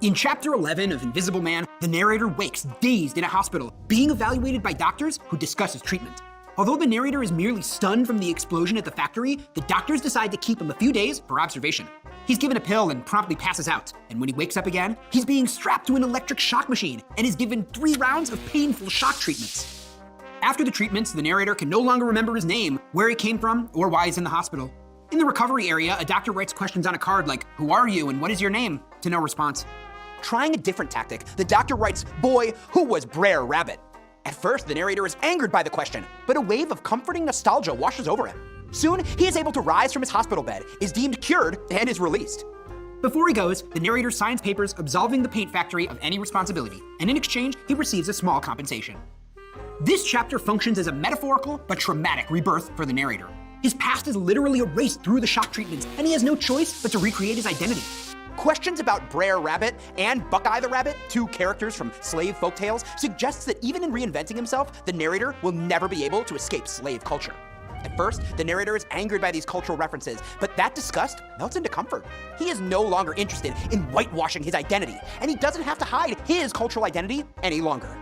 In Chapter 11 of Invisible Man, the narrator wakes dazed in a hospital, being evaluated by doctors who discuss his treatment. Although the narrator is merely stunned from the explosion at the factory, the doctors decide to keep him a few days for observation. He's given a pill and promptly passes out, and when he wakes up again, he's being strapped to an electric shock machine and is given 3 rounds of painful shock treatments. After the treatments, the narrator can no longer remember his name, where he came from, or why he's in the hospital. In the recovery area, a doctor writes questions on a card like, "Who are you and what is your name?" to no response. Trying a different tactic, the doctor writes, "Boy, who was Brer Rabbit?" At first, the narrator is angered by the question, but a wave of comforting nostalgia washes over him. Soon, he is able to rise from his hospital bed, is deemed cured, and is released. Before he goes, the narrator signs papers absolving the paint factory of any responsibility, and in exchange, he receives a small compensation. This chapter functions as a metaphorical but traumatic rebirth for the narrator. His past is literally erased through the shock treatments, and he has no choice but to recreate his identity. Questions about Brer Rabbit and Buckeye the Rabbit, 2 characters from slave folktales, suggests that even in reinventing himself, the narrator will never be able to escape slave culture. At first, the narrator is angered by these cultural references, but that disgust melts into comfort. He is no longer interested in whitewashing his identity, and he doesn't have to hide his cultural identity any longer.